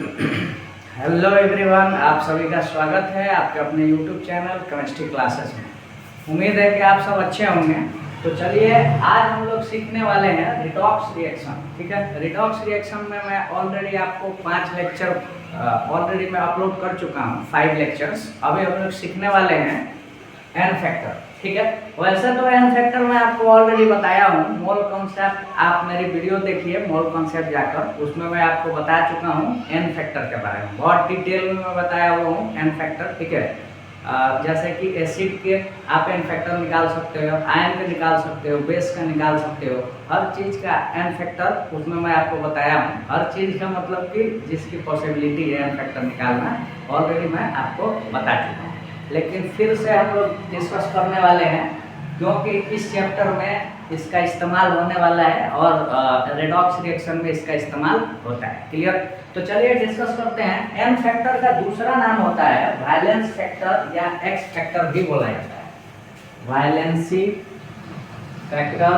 Hello everyone, आप सभी का स्वागत है आपके अपने यूट्यूब चैनल केमिस्ट्री क्लासेस में। उम्मीद है कि आप सब अच्छे होंगे। तो चलिए, आज हम लोग सीखने वाले हैं रिडॉक्स रिएक्शन। ठीक है, रिडॉक्स रिएक्शन में मैं ऑलरेडी आपको 5 लेक्चर ऑलरेडी मैं अपलोड कर चुका हूँ, 5 लेक्चर्स। अभी हम लोग सीखने वाले हैं एन फैक्टर। ठीक है, वैसे तो एन फैक्टर मैं आपको ऑलरेडी बताया हूँ, मोल कॉन्सेप्ट। आप मेरी वीडियो देखिए मोल कॉन्सेप्ट जाकर, उसमें मैं आपको बता चुका हूँ एन फैक्टर के बारे में, बहुत डिटेल में मैं बताया हुआ हूँ एन फैक्टर। ठीक है, जैसे कि एसिड के आप एन फैक्टर निकाल सकते हो, आयन के निकाल सकते हो, बेस का निकाल सकते हो, हर चीज़ का एन फैक्टर उसमें मैं आपको बताया हूँ। हर चीज़ का मतलब कि जिसकी पॉसिबिलिटी है एन फैक्टर निकालना, ऑलरेडी मैं आपको बता चुका हूँ। लेकिन फिर से हम लोग डिस्कस करने वाले हैं, क्योंकि इस चैप्टर में इसका इस्तेमाल होने वाला है और रेडॉक्स रिएक्शन में इसका इस्तेमाल होता है। क्लियर? तो चलिए डिस्कस करते हैं। एन फैक्टर का दूसरा नाम होता है वैलेंस फैक्टर या एक्स फैक्टर भी बोला जाता है। वैलेंसी फैक्टर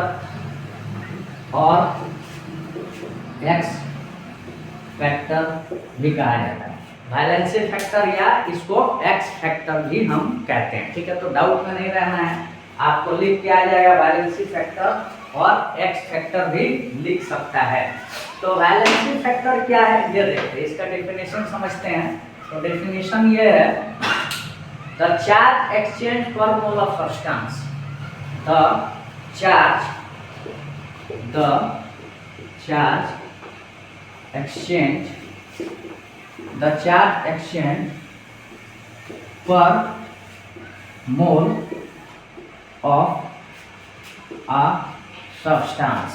और एक्स फैक्टर भी कहा जाता है। वैलेंसी फैक्टर या इसको एक्स फैक्टर भी हम कहते हैं। ठीक है, तो डाउट में नहीं रहना है, आपको लिख के आ जाएगा वैलेंसी फैक्टर और एक्स फैक्टर भी लिख सकता है। तो वैलेंसी फैक्टर क्या है ये देखते हैं, इसका डेफिनेशन समझते हैं। तो डेफिनेशन ये है, द चार्ज एक्सचेंज पर mole of substance, the charge exchange per mole of a substance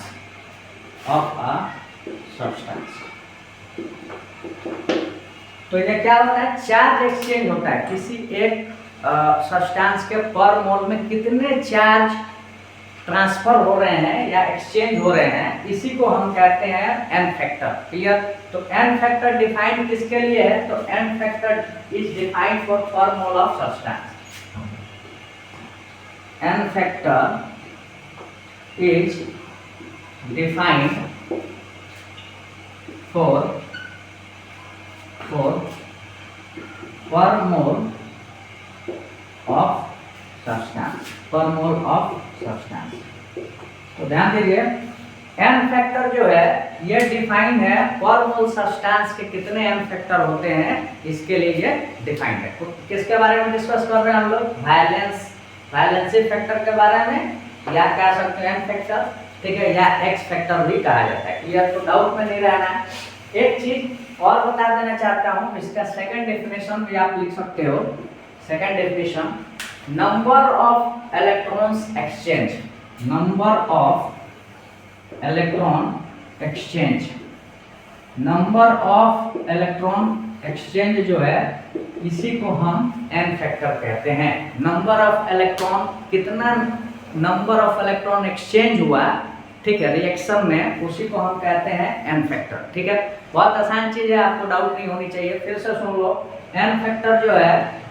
तो ये क्या होता है? चार्ज एक्सचेंज होता है। किसी एक सब्सटेंस के पर मोल में कितने चार्ज ट्रांसफर हो रहे हैं या एक्सचेंज हो रहे हैं, इसी को हम कहते हैं एन फैक्टर। क्लियर? तो एन फैक्टर डिफाइंड किसके लिए है? तो N factor is defined for per mole of substance. N factor is defined for per mole of substance, पर मोल ऑफ सब्सटेंस। तो ध्यान दीजिए, एन फैक्टर जो है ये डिफाइंड है पर मोल सब्सटेंस के कितने एन फैक्टर होते हैं, इसके लिए ये डिफाइंड है। तो किसके बारे में डिस्कस कर रहे हैं हम लोग? वैलेंसी फैक्टर के बारे में, या कह सकते हैं एन फैक्टर। ठीक है, या एक्स फैक्टर भी कहा जाता है। क्लियर? तो डाउट में नहीं रहना है। एक चीज और बता देना चाहता हूँ, इसका सेकंड डेफिनेशन भी आप लिख सकते हो। Second definition, number of electrons exchange, number of electron exchange, number of electron exchange जो है इसी को हम एन फैक्टर कहते हैं। नंबर ऑफ इलेक्ट्रॉन, कितना नंबर ऑफ इलेक्ट्रॉन एक्सचेंज हुआ, ठीक है, रिएक्शन में, उसी को हम कहते हैं एन फैक्टर। ठीक है, बहुत आसान चीज है, आपको डाउट नहीं होनी चाहिए। फिर से सुन लो, एन फैक्टर जो है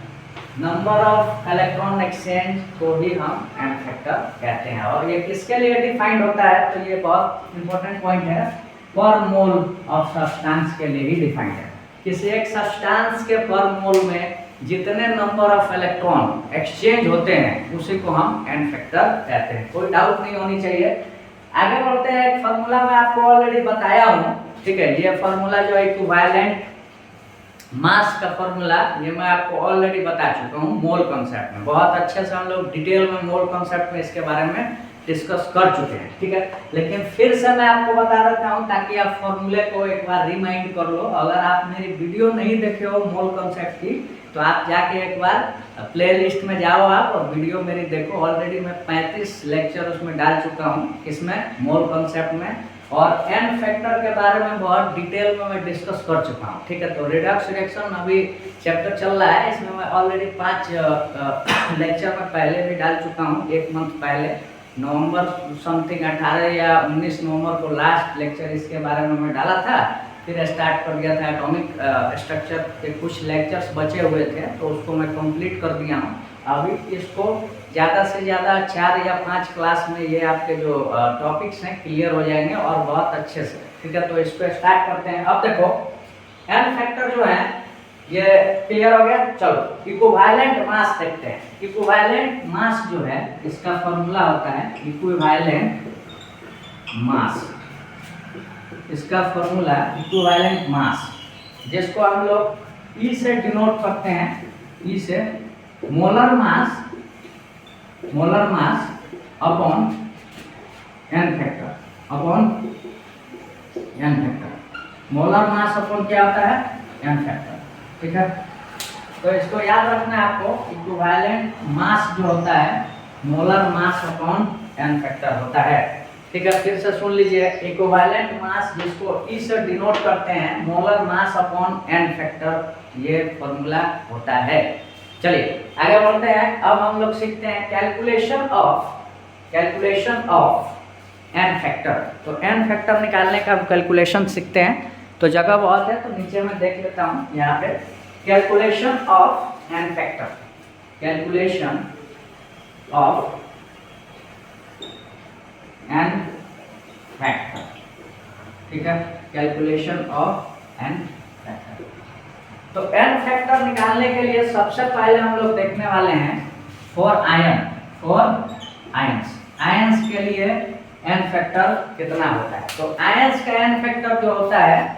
नंबर ऑफ इलेक्ट्रॉन एक्सचेंज को भी हम एन फैक्टर कहते हैं। और ये किसके लिए डिफाइंड होता है? तो ये बहुत इंपॉर्टेंट पॉइंट है, पर मोल ऑफ सब्सटेंस के लिए ही डिफाइंड है। किसी एक सब्सटेंस के पर मोल में जितने नंबर ऑफ इलेक्ट्रॉन एक्सचेंज होते हैं उसी को हम एन फैक्टर कहते हैं। कोई डाउट नहीं होनी चाहिए। आगे बढ़ते हैं। एक फार्मूला मैं आपको ऑलरेडी बताया हूँ। ठीक है, ये फार्मूला जो है इक्विवेलेंट मास का फॉर्मूला, ये मैं आपको ऑलरेडी बता चुका हूँ मोल कॉन्सेप्ट में। बहुत अच्छे से हम लोग डिटेल में मोल कॉन्सेप्ट में इसके बारे में डिस्कस कर चुके हैं। ठीक है, लेकिन फिर से मैं आपको बता देता हूँ ताकि आप फॉर्मूले को एक बार रिमाइंड कर लो। अगर आप मेरी वीडियो नहीं देखे हो मोल कॉन्सेप्ट की, तो आप जाके एक बार प्ले लिस्ट में जाओ आप और वीडियो मेरी देखो। ऑलरेडी मैं 35 लेक्चर उसमें डाल चुका हूँ, इसमें मोल कॉन्सेप्ट में, और एन फैक्टर के बारे में बहुत डिटेल में मैं डिस्कस कर चुका हूँ। ठीक है, तो रिडॉक्स रिएक्शन अभी चैप्टर चल रहा है, इसमें मैं ऑलरेडी 5 लेक्चर में पहले भी डाल चुका हूँ। 1 मंथ पहले नवंबर समथिंग 18 या 19 नवंबर को लास्ट लेक्चर इसके बारे में मैं डाला था। फिर स्टार्ट कर दिया था एटॉमिक स्ट्रक्चर के कुछ लेक्चर्स बचे हुए थे, तो उसको मैं कंप्लीट कर दिया हूँ। अभी इसको ज़्यादा से ज़्यादा 4 या 5 क्लास में ये आपके जो टॉपिक्स हैं क्लियर हो जाएंगे और बहुत अच्छे से। ठीक है, तो इसको स्टार्ट करते हैं। अब देखो, एन फैक्टर जो है ये क्लियर हो गया। चलो इक्विवेलेंट मास देखते हैं। इक्विवेलेंट मास जो है इसका फॉर्मूला होता है इक्विवेलेंट मास। इसका फॉर्मूला इक्विवेलेंट मास, जिसको हम लोग ई से डिनोट करते हैं, ई से molar mass upon N factor, upon N factor. Molar mass upon क्या होता है, एन फैक्टर। ठीक है, तो इसको याद रखना है आपको। इक्विवेलेंट मास जो होता है molar mass upon N factor होता है। ठीक है, फिर से सुन लीजिए। इक्विवेलेंट मास जिसको ई से डिनोट करते हैं molar mass upon N factor, ये फॉर्मूला होता है। चलिए आगे बढ़ते हैं। अब हम लोग सीखते हैं कैलकुलेशन ऑफ एन फैक्टर। तो एन फैक्टर निकालने का कैलकुलेशन सीखते हैं। तो जगह बहुत है तो नीचे में देख लेता हूँ यहाँ पे। Calculation of N factor, calculation of N factor. ठीक है, कैलकुलेशन ऑफ एन फैक्टर। तो एन फैक्टर निकालने के लिए सबसे पहले हम लोग देखने वाले हैं फॉर आयंस। आयंस के लिए एन फैक्टर कितना होता है। तो आयंस का एन फैक्टर जो होता है,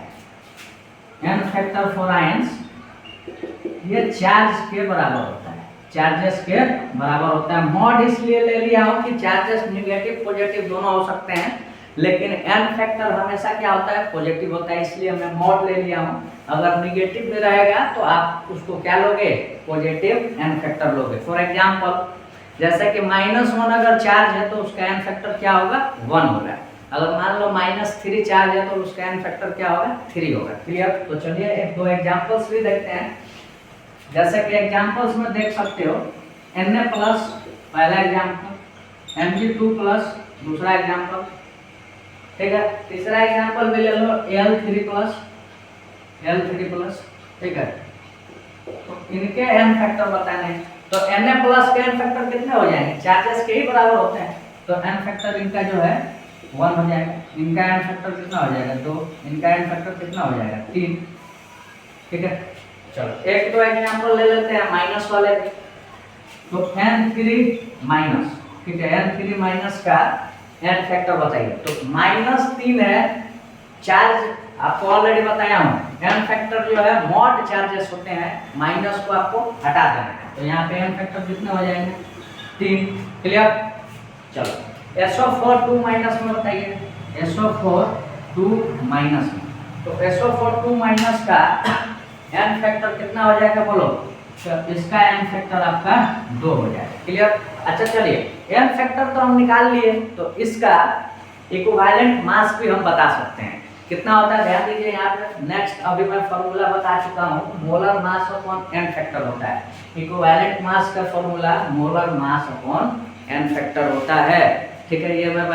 एन फैक्टर फॉर आयंस, ये चार्ज के बराबर होता है, चार्जेस के बराबर होता है। मॉड इसलिए ले लिया हूं कि चार्जेस नेगेटिव पॉजिटिव दोनों हो सकते हैं, लेकिन एन फैक्टर हमेशा क्या होता है, पॉजिटिव होता है, इसलिए मैं मॉड ले लिया हूं। अगर नेगेटिव में रहेगा तो आप उसको क्या लोगे, पॉजिटिव एन फैक्टर लोगे। फॉर एग्जांपल जैसे कि -1 अगर चार्ज है तो उसका एन फैक्टर क्या होगा, 1 होगा। अगर मान लो -3 चार्ज है तो उसका एन फैक्टर क्या होगा, 3 होगा। क्लियर। तो चलिए एक दो एग्जांपल्स भी देखते हैं। जैसे कि एग्जांपल्स में देख सकते हो Na प्लस पहला एग्जांपल, Mg2 दूसरा एग्जांपल। ठीक है, तीसरा एग्जांपल भी ले लो L3 ठीक है। तो इनके एन फैक्टर बताने हैं। तो Na प्लस के एन फैक्टर कितने हो जाएंगे, चार्जेस के ही बराबर होते हैं। तो एन फैक्टर इनका जो है 1 हो जाएगा। इनका एन फैक्टर कितना हो जाएगा, 2। इनका एन फैक्टर कितना हो जाएगा, 3। ठीक है, चलो एक दो एग्जांपल ले लेते हैं माइनस वाले। तो N3-, ठीक है, N3- का एन फैक्टर बताइए। तो -3 है चार्ज, आपको ऑलरेडी बताया हूँ। एन फैक्टर जो है मॉड चार्जेस होते हैं, माइनस को आपको हटा देना है। तो यहाँ पे एन फैक्टर कितने हो जाएंगे, 3। क्लियर। चलो SO4 2- में बताइए, SO4 2- में। तो SO4 2- का एन फैक्टर कितना हो जाएगा बोलो। तो इसका एन फैक्टर आपका 2 हो जाएगा। क्लियर। अच्छा चलिए, एन फैक्टर तो हम निकाल लिए, तो इसका इक्विवेलेंट मास भी हम बता सकते हैं कितना होता है। ध्यान दीजिए यहाँ पे। नेक्स्ट अभी मैं फॉर्मूला बता चुका हूँ, molar mass upon N factor होता है। इक्विवेलेंट मास का formula molar mass upon N factor होता है। ठीक है, ये मैं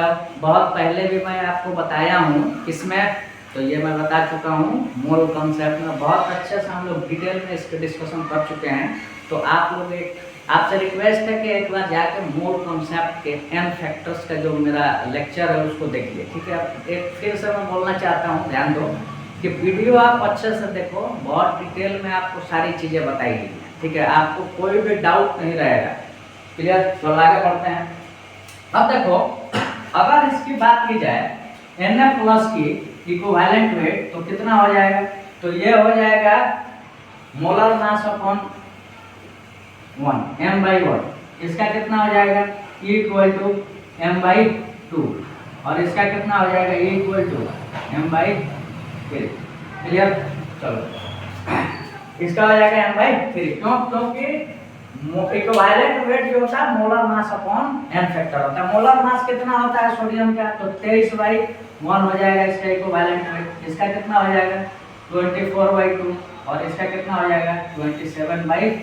बहुत पहले भी मैं आपको बताया हूँ इसमें, तो ये मैं बता चुका हूँ। मोल कॉन्सेप्ट में बहुत अच्छे से हम लोग डिटेल में इसके डिस्कशन कर चुके हैं। तो आप लोग आपसे रिक्वेस्ट है कि एक बार जाकर मोल कॉन्सेप्ट के एन फैक्टर्स का जो मेरा लेक्चर है उसको देखिए। ठीक है, एक फिर से मैं बोलना चाहता हूँ, ध्यान दो कि वीडियो आप अच्छे से देखो, बहुत डिटेल में आपको सारी चीज़ें बताई गई हैं। ठीक है, आपको कोई भी डाउट नहीं रहेगा। क्लियर। तो आगे बढ़ते हैं। अब देखो, अगर इसकी बात की जाए Na+ की इक्विवेलेंट वेट, तो कितना हो जाएगा, तो ये हो जाएगा मोलर मास अपॉन 1 m/1। इसका कितना हो जाएगा, E = m/2। और इसका कितना हो जाएगा, E = m/3। क्लियर। चलो इसका हो जाएगा m/3। क्यों, क्योंकि इक्विवेलेंट वेट जो होता है molar mass upon N factor होता है। मोलर मास कितना होता है सोडियम का, तो 23/1 हो जाएगा इसका इक्विवेलेंट वेट। इसका कितना हो जाएगा, 24/2। और इसका कितना हो जाएगा, 27/3।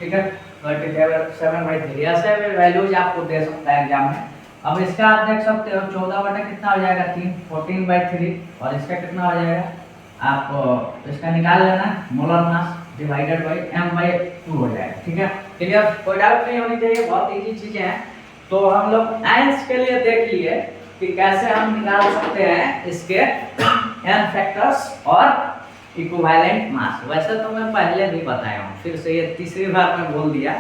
ठीक है, 27/3। ऐसे भी वैल्यूज आपको दे सकता है एग्जाम में। अब इसका आप देख सकते हो 14 कितना हो जाएगा, 3, 14/3। और इसका कितना हो जाएगा, आप इसका निकाल लेना, molar mass divided by m/2 हो जाएगा। ठीक है, क्लियर। कोई डाउट नहीं होनी चाहिए, बहुत इजी चीजें हैं। तो हम लोग आयंस के लिए देख लिए कि कैसे हम निकाल सकते हैं इसके एन फैक्टर्स और इक्विवेलेंट मास। वैसे तो मैं पहले भी बताया हूँ, फिर से ये तीसरी बार मैं बोल दिया,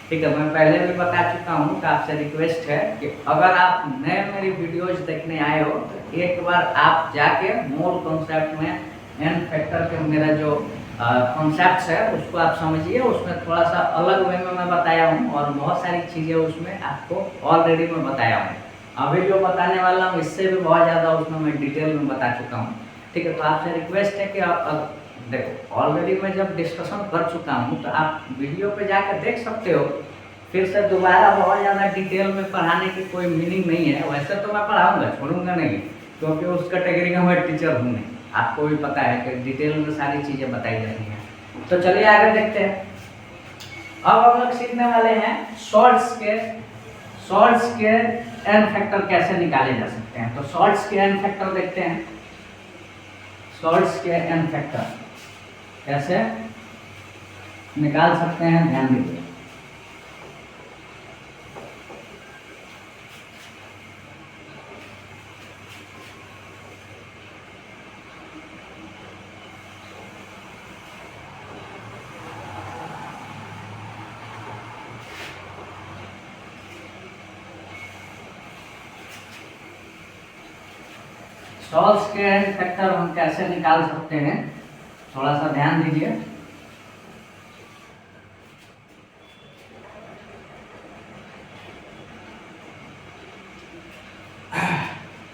ठीक है। मैं पहले भी बता चुका हूँ कि आपसे रिक्वेस्ट है कि अगर आप नए मेरी वीडियोज देखने आए हो तो एक बार आप जाके मूल कॉन्सेप्ट में एन फैक्टर के मेरा जो कॉन्सेप्ट है उसको आप समझिए। उसमें थोड़ा सा अलग वे में मैं बताया हूँ और बहुत सारी चीज़ें उसमें आपको ऑलरेडी मैं बताया हूँ। अभी जो बताने वाला हूँ इससे भी बहुत ज़्यादा उसमें मैं डिटेल में बता चुका हूँ, ठीक है। तो आपसे रिक्वेस्ट है कि आप देखो, ऑलरेडी मैं जब डिस्कशन कर चुका हूँ तो आप वीडियो पे जाकर देख सकते हो। फिर से दोबारा बहुत ज़्यादा डिटेल में पढ़ाने की कोई मीनिंग नहीं है। वैसे तो मैं पढ़ाऊँगा, छोड़ूंगा नहीं, क्योंकि उस कैटेगरी का मैं टीचर हूँ नहीं। आपको भी पता है कि डिटेल में सारी चीज़ें बताई जाती हैं। तो चलिए आगे देखते हैं। अब हम लोग सीखने वाले हैं शॉर्ट्स के एन फैक्टर कैसे निकाले जा सकते हैं। तो शॉर्ट्स के एन फैक्टर देखते हैं। शॉर्ट्स के एन फैक्टर कैसे निकाल सकते हैं, ध्यान दीजिए। शॉर्ट्स के एन फैक्टर हम कैसे निकाल सकते हैं, थोड़ा सा ध्यान दीजिए।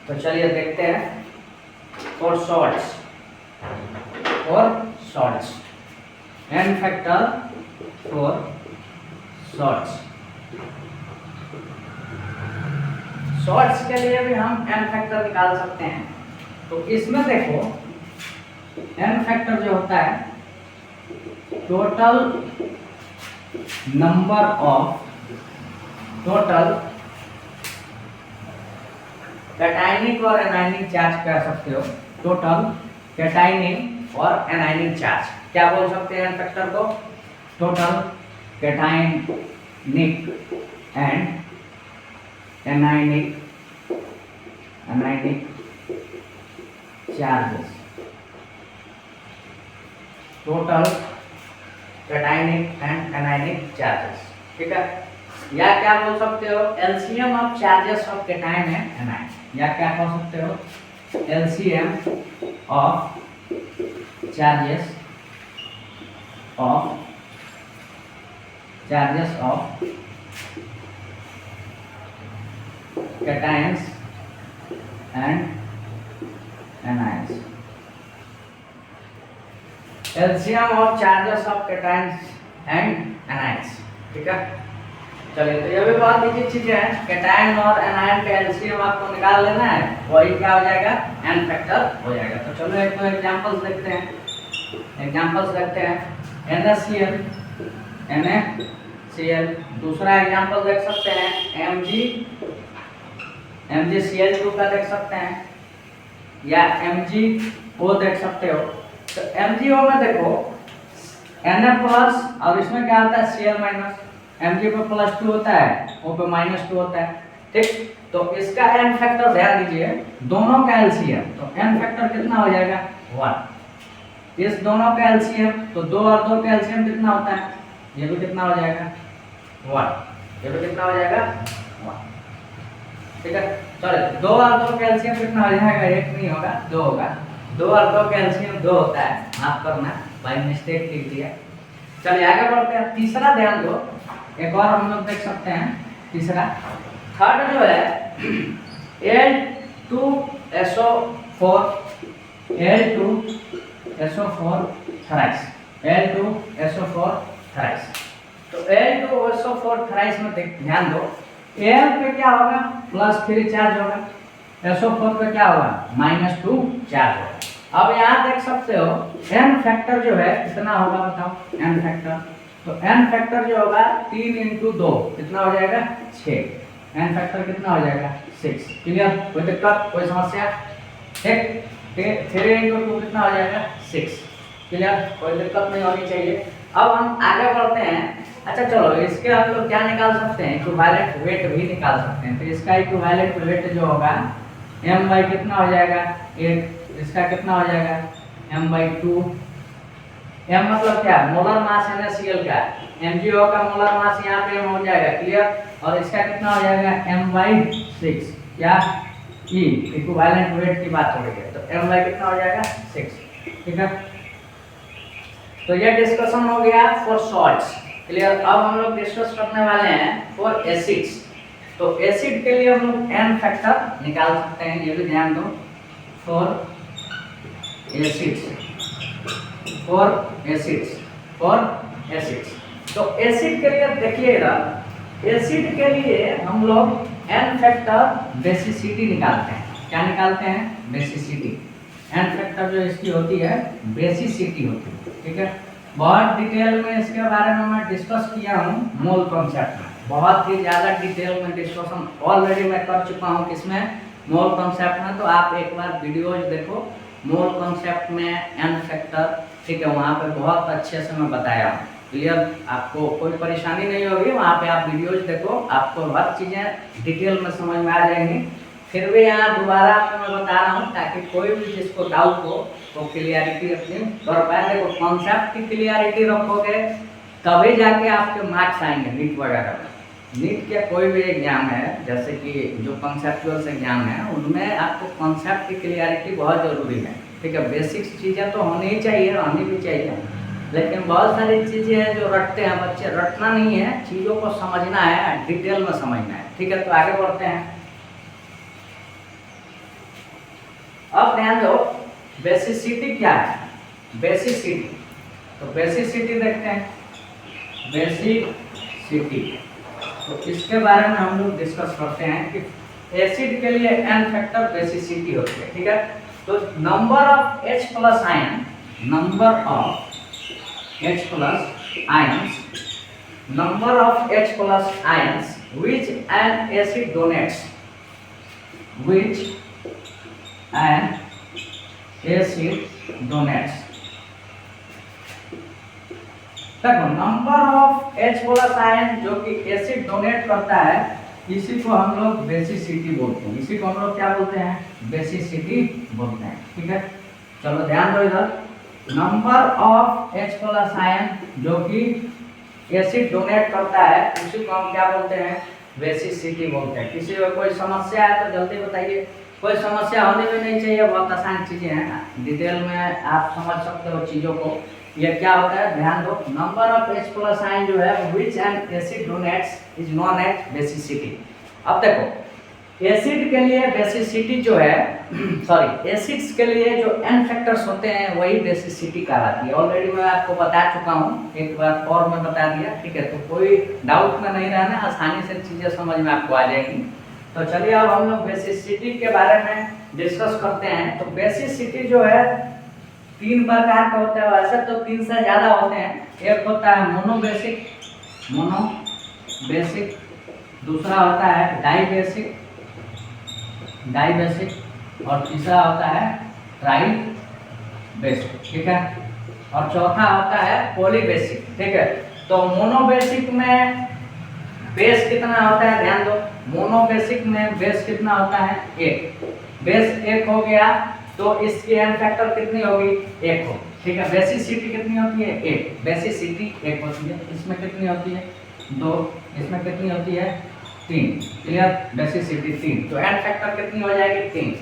तो चलिए देखते हैं। For shorts N factor for shorts के लिए भी हम एन फैक्टर निकाल सकते हैं। तो इसमें देखो, एन फैक्टर जो होता है टोटल कैटायनिक और एनायनिक चार्ज कह सकते हो। टोटल कैटायनिक और एनायनिक चार्ज क्या बोल सकते हैं एन फैक्टर को? Total cationic and anionic charges. Total cationic and anionic charges, ठीक है। या क्या बोल सकते हो? LCM of charges of cation and anion. या क्या कह सकते हो? LCM of charges of cations and anions. LCM of charges of cations and anions, ठीक है। चलिए, तो ये भी बहुत इजी चीज है। कैटायन और एनायन का एलसीएम आपको निकाल लेना है, वही क्या हो जाएगा? एन फैक्टर हो जाएगा। तो चलो एक एग्जांपल्स देखते हैं। NaCl, दूसरा एग्जांपल देख सकते हैं MgCl2 का देख सकते हैं, या MgO देख सकते हो। तो MgO में देखो Na+ और इसमें क्या होता है? Cl-। Mg पे +2 होता है, O पे -2 होता है, ठीक। तो इसका एन फैक्टर ध्यान दीजिए, दोनों का एलसीएम, तो एन फैक्टर कितना हो जाएगा? 1। इस दोनों का एलसीएम, तो 2 और 2 का एलसीएम कितना होता है? ये भी कितना हो जाएगा? 1। ये भी कितना हो जाएगा? 1, ठीक है। चलो, 2 और 2 का एलसीएम कितना हो जाएगा? 1 नहीं होगा, 2 होगा। 2 और 2 का एलसीएम 2 होता है, माफ करना, बाय मिस्टेक लिख दिया। चलिए आगे बढ़ते हैं। तीसरा ध्यान दो, एक और हम लोग देख सकते हैं। तीसरा, थर्ड जो है L2SO4 थ्राइस। तो L2SO4 थ्राइस में ध्यान दो, L पे क्या होगा? +3 चार्ज होगा, SO4 पे क्या होगा? -2 चार्ज होगा। अब यहाँ देख सकते हो एन फैक्टर जो है कितना होगा, बताओ एन फैक्टर। तो एन फैक्टर जो होगा 3 × 2 कितना हो जाएगा? 6। एन फैक्टर कितना हो जाएगा? 6। क्लियर? कोई दिक्कत, कोई समस्या? ठीक। 3 × 2 कितना हो जाएगा? 6। क्लियर? कोई दिक्कत नहीं होनी चाहिए। अब हम आगे बढ़ते हैं। अच्छा चलो, इसके हम लोग क्या निकाल सकते हैं? इक्विवेलेंट वेट भी निकाल सकते हैं। तो इसका इक्विवेलेंट वेट जो होगा m/, कितना हो जाएगा? 8। इसका कितना हो जाएगा? m/2 m मतलब क्या है, मोलर मास NaCl का है, MgO का मोलर मास यहाँ पे m हो जाएगा, क्लियर। और इसका कितना हो जाएगा m/6, क्या E इक्विवेलेंट वेट की बात हो रही है, तो m by कितना हो जाएगा 6, ठीक है। तो ये डिस्कशन हो गया फॉर सॉल्ट्स, क्लियर। अब हम लोग डिस्कस करने वाले हैं फॉर एसिड्स। तो एसिड के लिए हम लोग n फैक्टर निकाल सकते हैं, ये भी ध्यान दो, फॉर एसिड्स। तो एसिड के लिए देखिएगा, एसिड के लिए हम लोग n फैक्टर बेसिसिटी निकालते हैं। क्या निकालते हैं? बेसिसिटी। n फैक्टर जो इसकी होती है बेसिसिटी होती है, ठीक है। बहुत डिटेल में इसके बारे में मैं डिस्कस किया हूँ मोल कॉन्सेप्ट में, बहुत ही ज़्यादा डिटेल में डिस्कशन ऑलरेडी मैं कर चुका हूँ, किसमें? मोल कॉन्सेप्ट में। तो आप एक बार वीडियोज देखो मोल कॉन्सेप्ट में n फैक्टर, ठीक है, वहाँ पे बहुत अच्छे से मैं बताया हूँ, क्लियर। आपको कोई परेशानी नहीं होगी, वहाँ पे आप वीडियोज देखो, आपको हर चीज़ें डिटेल में समझ में आ जाएंगी। फिर भी यहाँ दोबारा आपको मैं बता रहा हूँ ताकि कोई भी जिसको डाउट हो तो क्लियरिटी अपनी कर पाए। देखो कॉन्सेप्ट की क्लियरिटी रखोगे तभी जाके आपके मार्क्स आएंगे नीट वगैरह में। नीट के कोई भी एग्जाम है, जैसे कि जो कॉन्सेप्चुअल एग्जाम है, उनमें आपको कॉन्सेप्ट की क्लियरिटी बहुत ज़रूरी है, ठीक है। बेसिक्स चीज़ें तो होनी ही चाहिए, आनी भी चाहिए, लेकिन बहुत सारी चीज़ें हैं जो रटते हैं बच्चे। रटना नहीं है, चीज़ों को समझना है, डिटेल में समझना है, ठीक है। तो आगे बढ़ते हैं। अब ध्यान दो, बेसिसिटी क्या है? बेसिसिटी, तो बेसिसिटी देखते हैं। बेसिसिटी, तो इसके बारे में हम लोग डिस्कस करते हैं कि एसिड के लिए n फैक्टर बेसिसिटी होती है, ठीक है। तो number of H plus ion, number of H plus ions, number of H plus ions which an acid donates, which an acid donates। देखो number of H plus ion जो कि acid donate करता है, इसी को हम लोग बेसिसिटी बोलते हैं। इसी को हम लोग क्या बोलते हैं? बेसिसिटी बोलते हैं, ठीक है। चलो ध्यान दो इधर, number of H plus ion जो कि एसिड डोनेट करता है, उसी को हम क्या बोलते हैं? बेसिसिटी बोलते हैं। किसी को कोई समस्या है तो जल्दी बताइए। कोई समस्या होनी भी नहीं चाहिए, बहुत आसान चीज़ें हैं, डिटेल में आप समझ सकते हो चीज़ों को। ये क्या होता है ध्यान दो, number of H plus ion जो है which an acid donates is known as basicity। अब देखो एसिड के लिए बेसिसिटी जो है सॉरी एसिड्स के लिए जो n फैक्टर्स होते हैं वही बेसिसिटी कहलाती है। ऑलरेडी मैं आपको बता चुका हूँ, एक बार और मैं बता दिया, ठीक है। तो कोई डाउट में नहीं रहना, आसानी से चीज़ें समझ में आपको आ जाएंगी। तो चलिए अब हम लोग बेसिसिटी के बारे में डिस्कस करते हैं। तो बेसिसिटी जो है 3 प्रकार का होता है, वैसे तो 3 से ज़्यादा होते हैं। एक होता है मोनोबेसिक, दूसरा होता है डाइबेसिक, और तीसरा होता है ट्राइबेसिक, ठीक है। और चौथा होता है पॉलीबेसिक, ठीक है। तो मोनोबेसिक में बेस कितना होता है ध्यान दो, मोनोबेसिक में बेस कितना होता है? 1। बेस 1 हो गया तो इसकी n फैक्टर कितनी होगी? 1 हो, ठीक है। बेसिसिटी कितनी होती है? 1। बेसिसिटी 1 होती है। इसमें कितनी होती है? 2। इसमें कितनी होती है? 3, क्लियर। बेसिसिटी 3, तो n फैक्टर कितनी हो जाएगी? 3।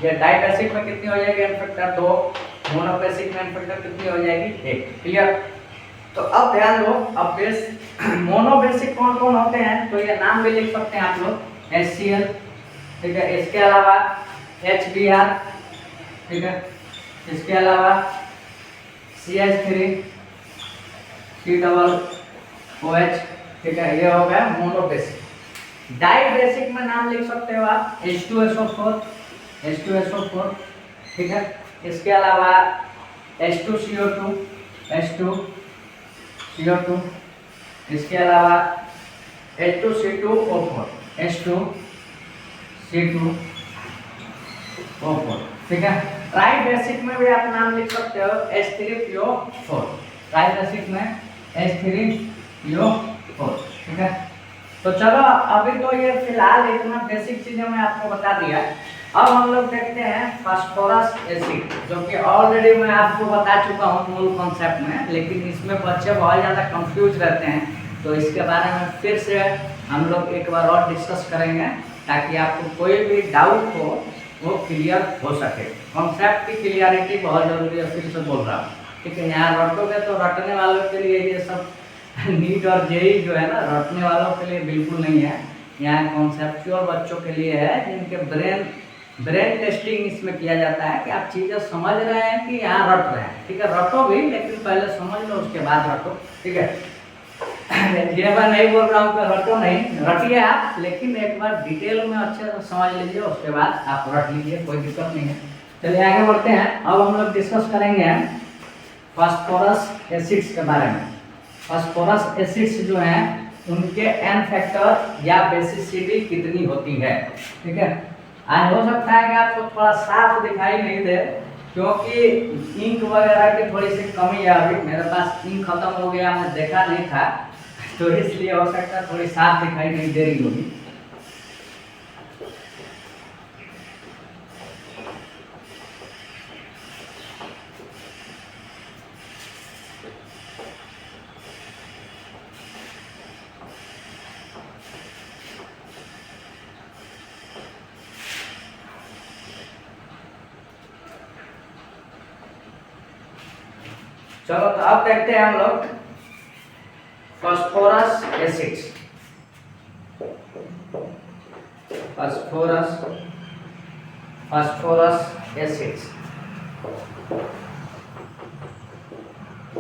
ये डाइबेसिक में कितनी हो जाएगी n फैक्टर? 2। मोनोबेसिक में n फैक्टर कितनी हो जाएगी? 1, क्लियर। तो अब ध्यान दो, अब बेस मोनोबेसिक कौन कौन होते हैं? तो ये नाम भी लिख सकते हैं आप लोग, HCl, ठीक है। इसके अलावा HBr, ठीक है। इसके अलावा CH3, COOH, ठीक है। ये हो गया मोनोबेसिक। डाइबेसिक में नाम लिख सकते हो आप, H2SO4, ठीक है। इसके अलावा H2CO2, इसके अलावा H2C2O4, ठीक है। ट्राइबेसिक में भी आप नाम लिख सकते हो, H3PO4, ट्राइबेसिक में H3PO4, ठीक है। तो चलो अभी तो ये फिलहाल इतना बेसिक चीजें मैं आपको बता दिया। अब हम लोग देखते हैं फास्फोरस एसिड, जो कि ऑलरेडी मैं आपको बता चुका हूँ मूल कॉन्सेप्ट में, लेकिन इसमें बच्चे बहुत ज़्यादा कंफ्यूज रहते हैं, तो इसके बारे में फिर से हम लोग एक बार और डिस्कस करेंगे ताकि आपको कोई भी डाउट हो वो क्लियर हो सके। कॉन्सेप्ट की क्लियरिटी बहुत ज़रूरी है, फिर से बोल रहा हूँ, ठीक है। यहाँ रटोगे तो रटने वालों के लिए ये सब नीट और जेई जो है ना, रटने वालों के लिए बिल्कुल नहीं है। यहाँ कॉन्सेप्चुअल बच्चों के लिए है जिनके ब्रेन टेस्टिंग इसमें किया जाता है कि आप चीज़ें समझ रहे हैं कि यहाँ रट रहे हैं, ठीक है। रटो भी, लेकिन पहले समझ लो उसके बाद रटो, ठीक है। ये मैं नहीं बोल रहा हूँ कि रटो नहीं, रटिए आप, लेकिन एक बार डिटेल में अच्छे से समझ लीजिए, उसके बाद आप रट लीजिए, कोई दिक्कत नहीं है। चलिए आगे बढ़ते हैं। अब हम लोग डिस्कस करेंगे फास्फोरस एसिड्स के बारे में। फास्फोरस एसिड्स जो हैं उनके एन फैक्टर या बेसिसिटी कितनी होती है, ठीक है। आज हो सकता है कि आपको थोड़ा साफ दिखाई नहीं दे, क्योंकि इंक वगैरह की थोड़ी सी कमी है। अभी मेरे पास इंक खत्म हो गया, मैं देखा नहीं था, तो इसलिए हो सकता है थोड़ी साफ दिखाई नहीं दे रही होगी। चलो तो अब देखते हैं हम लोग phosphorus acids. Phosphorus acids,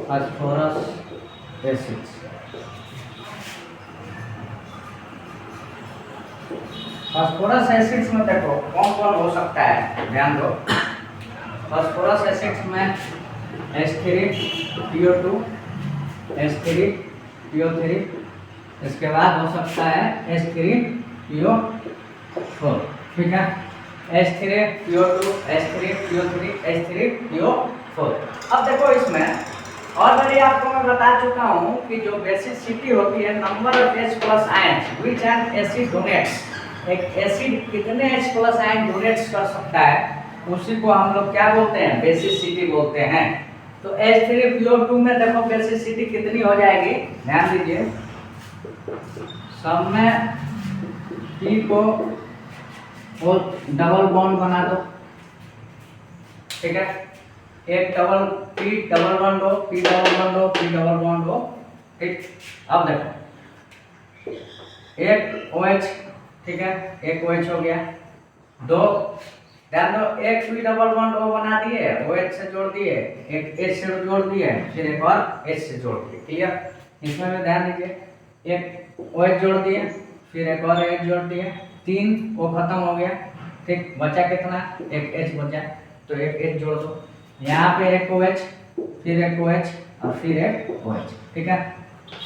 phosphorus acids. Phosphorus acids में देखो कौन कौन हो सकता है, ध्यान दो। फास्फोरस एसिड्स में H3PO2, H3PO3, इसके बाद हो सकता है H3PO4, ठीक है। H3PO2, H3PO3, H3PO4। अब देखो इसमें ऑलरेडी आपको मैं बता चुका हूँ कि जो बेसिसिटी होती है, number of H plus ion which an acid donates, एक एसिड कितने H प्लस आयन डोनेट्स कर सकता है, उसी को हम लोग क्या बोलते हैं, बेसिसिटी बोलते हैं। तो H3PO2 में देखो बेसिसिटी कितनी हो जाएगी, ध्यान दीजिए। सब में P को और डबल बॉन्ड बना दो, ठीक है। एक डबल P डबल बॉन्ड हो, P डबल बॉन्ड हो, P डबल बॉन्ड हो, ठीक। अब देखो एक OH, ठीक है, एक OH हो गया। दो ध्यान दो, एक P डबल बॉन्ड O बना दिए, OH से जोड़ दिए, एक H से जोड़ दिए, फिर एक और H से जोड़ दिए, क्लियर। इसमें भी ध्यान दीजिए, एक OH जोड़ दिए, फिर एक और H जोड़ दिए, 3 O खत्म हो गया, ठीक। बचा कितना, एक H बचा, तो एक H जोड़ दो। यहाँ पे एक OH, फिर एक OH और फिर एक OH, ठीक है।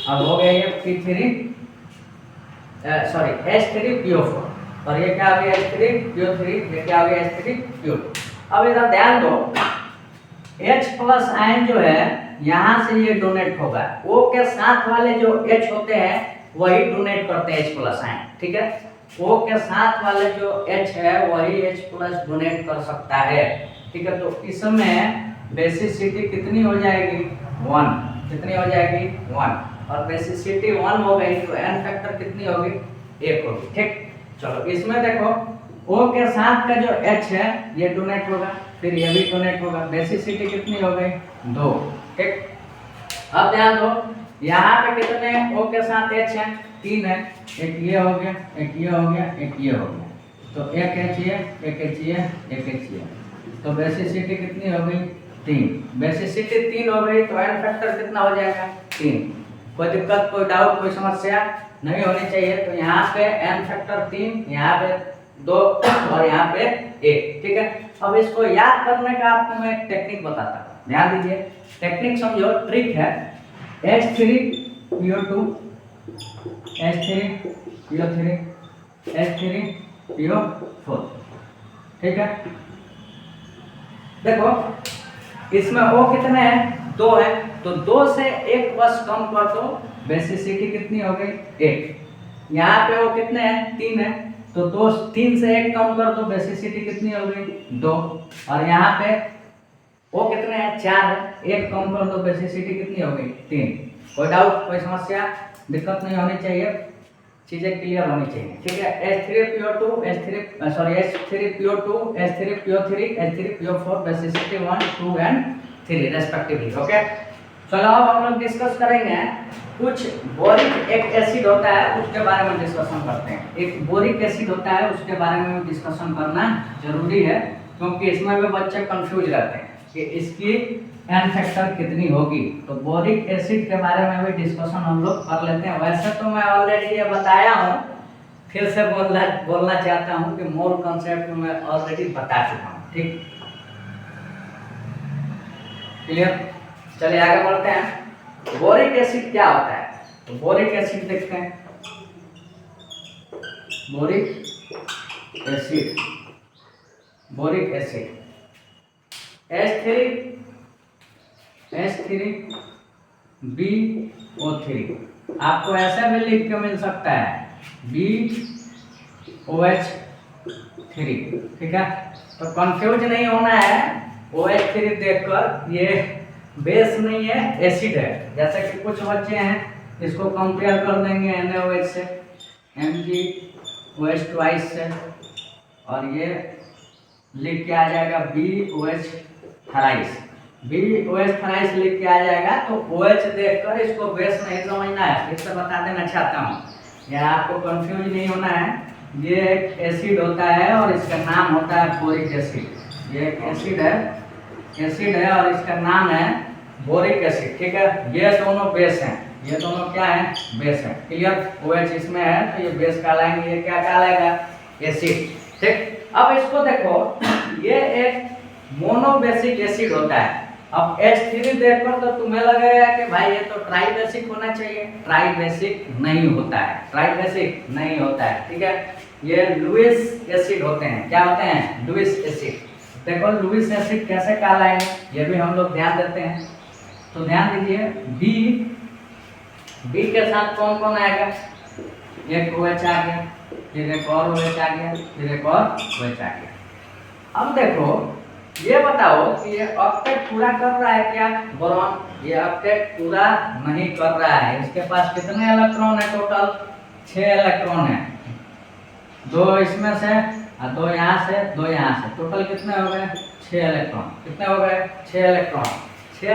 अब हो गया ये H3PO4, और ये क्या हो गया H3PO3, ये क्या हो गया H3PO2। अब इधर ध्यान दो, H प्लस आयन जो है यहाँ से ये डोनेट होगा, O के साथ वाले जो H होते हैं वही डोनेट करते हैं H प्लस आयन, ठीक है। O के साथ वाले जो H है वही H प्लस डोनेट कर सकता है, ठीक है। तो इसमें बेसिसिटी कितनी हो जाएगी, 1, कितनी हो जाएगी 1, और बेसिसिटी 1 हो गई तो एन फैक्टर कितनी होगी, 1 होगी, ठीक। चलो इसमें देखो O के साथ का जो H है ये डोनेट होगा, फिर ये भी डोनेट होगा, बेसिसिटी कितनी हो गई, 2, ठीक। अब ध्यान दो, यहाँ पे कितने O के साथ H है, 3 है, एक ये हो गया, एक ये हो गया, एक ये हो गया, तो एक H ये, एक H ये, एक H ये, तो बेसिसिटी कितनी हो गई, 3। बेसिसिटी 3 हो गई तो एन फैक्टर कितना हो जाएगा, 3। कोई दिक्कत, कोई डाउट, कोई समस्या नहीं होनी चाहिए। तो यहाँ पे एन फैक्टर 3, यहाँ पे 2 और यहाँ पे 1, ठीक है। अब इसको याद करने का आपको मैं एक टेक्निक बताता हूँ, ध्यान दीजिए। टेक्निक समझो, ट्रिक है। H3PO2, H3PO3, H3PO4, ठीक है। देखो इसमें O कितने हैं, 2 है, तो 2 से 1 बस कम कर दो, बेसिसिटी कितनी हो गई, 1। यहाँ पे O कितने हैं, 3 है, तो दो, 3 से 1 कम कर दो, बेसिसिटी कितनी हो गई 2। और यहाँ पे वो कितने हैं 4 है, 1 कम कर दो, बेसिसिटी कितनी हो गई 3। कोई डाउट, कोई समस्या, दिक्कत नहीं होनी चाहिए, चीजें क्लियर होनी चाहिए, ठीक है। H3PO2 H3PO2 H3PO3 H3PO4 basicity 1 2 and 3 respectively, okay. चलो अब हम लोग डिस्कस करेंगे कुछ बोरिक एक एसिड होता है उसके बारे में डिस्कशन करते हैं। एक बोरिक एसिड होता है उसके बारे में डिस्कशन करना जरूरी है, क्योंकि इसमें भी बच्चे कंफ्यूज रहते हैं कि इसकी एन फैक्टर कितनी होगी। तो बोरिक एसिड के बारे में भी डिस्कशन हम लोग कर लेते हैं। वैसे तो मैं ऑलरेडी ये बताया हूँ, फिर से बोलना चाहता हूँ कि मोल कॉन्सेप्ट में ऑलरेडी बता चुका हूँ, ठीक, क्लियर। चलिए आगे बढ़ते हैं। बोरिक एसिड क्या होता है, तो बोरिक एसिड देखते हैं। बोरिक एसिड H3BO3 आपको ऐसा भी लिख के मिल सकता है BOH3, ठीक है। तो कंफ्यूज नहीं होना है, OH3 देखकर ये बेस नहीं है, एसिड है। जैसे कि कुछ बच्चे हैं इसको कंपेयर कर देंगे NaOH से, MgOH2 से, और ये लिख के आ जाएगा BOH लिख के आ जाएगा। तो OH देखकर इसको बेस नहीं समझना है, फिर से बता देना चाहता हूँ, यह आपको कंफ्यूज नहीं होना है। ये एक एसिड होता है और इसका नाम होता है बोरिक एसिड। ये एक एसिड है और इसका नाम है बोरिक एसिड, ठीक है। ये दोनों बेस हैं, ये दोनों क्या है, बेस है, क्लियर। OH इसमें है तो ये बेस कहलाएंगे, ये क्या कहलाएगा, एसिड, ठीक। अब इसको देखो, ये एक मोनोबेसिक एसिड होता है। अब H3 देखकर तो तुम्हें लगेगा कि भाई ये तो ट्राइबेसिक होना चाहिए, ट्राइबेसिक नहीं होता है, ठीक है। ये लुईस एसिड होते हैं, क्या होते हैं, लुईस एसिड। देखो लुईस एसिड कैसे कहलाएंगे, ये भी हम लोग ध्यान देते हैं। तो ध्यान दीजिए, बी के साथ कौन कौन आएगा, एक OH आ गया, फिर एक और OH आ गया, फिर एक और OH आ गया। अब देखो ये बताओ कि ये ऑक्टेट पूरा कर रहा है क्या, बोरॉन, ये ऑक्टेट पूरा नहीं कर रहा है। इसके पास कितने इलेक्ट्रॉन है, टोटल 6 इलेक्ट्रॉन है, 2 इसमें से और 2 यहाँ से, 2 यहाँ से, टोटल कितने हो गए 6 इलेक्ट्रॉन। कितने हो गए 6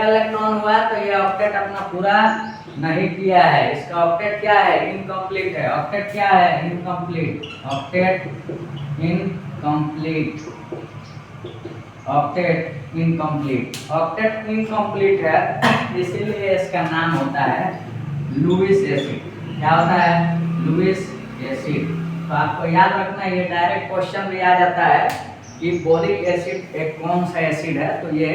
इलेक्ट्रॉन हुआ। तो ये ऑक्टेट अपना पूरा नहीं किया है, इसका ऑक्टेट क्या है, इनकम्प्लीट है। ऑक्टेट क्या है, इनकम्प्लीट, ऑक्टेट इनकम्प्लीट है, इसीलिए इसका नाम होता है लुईस एसिड। क्या होता है, लुईस एसिड। तो आपको याद रखना है, ये डायरेक्ट क्वेश्चन भी आ जाता है कि बोरिक एसिड एक कौन सा एसिड है, तो ये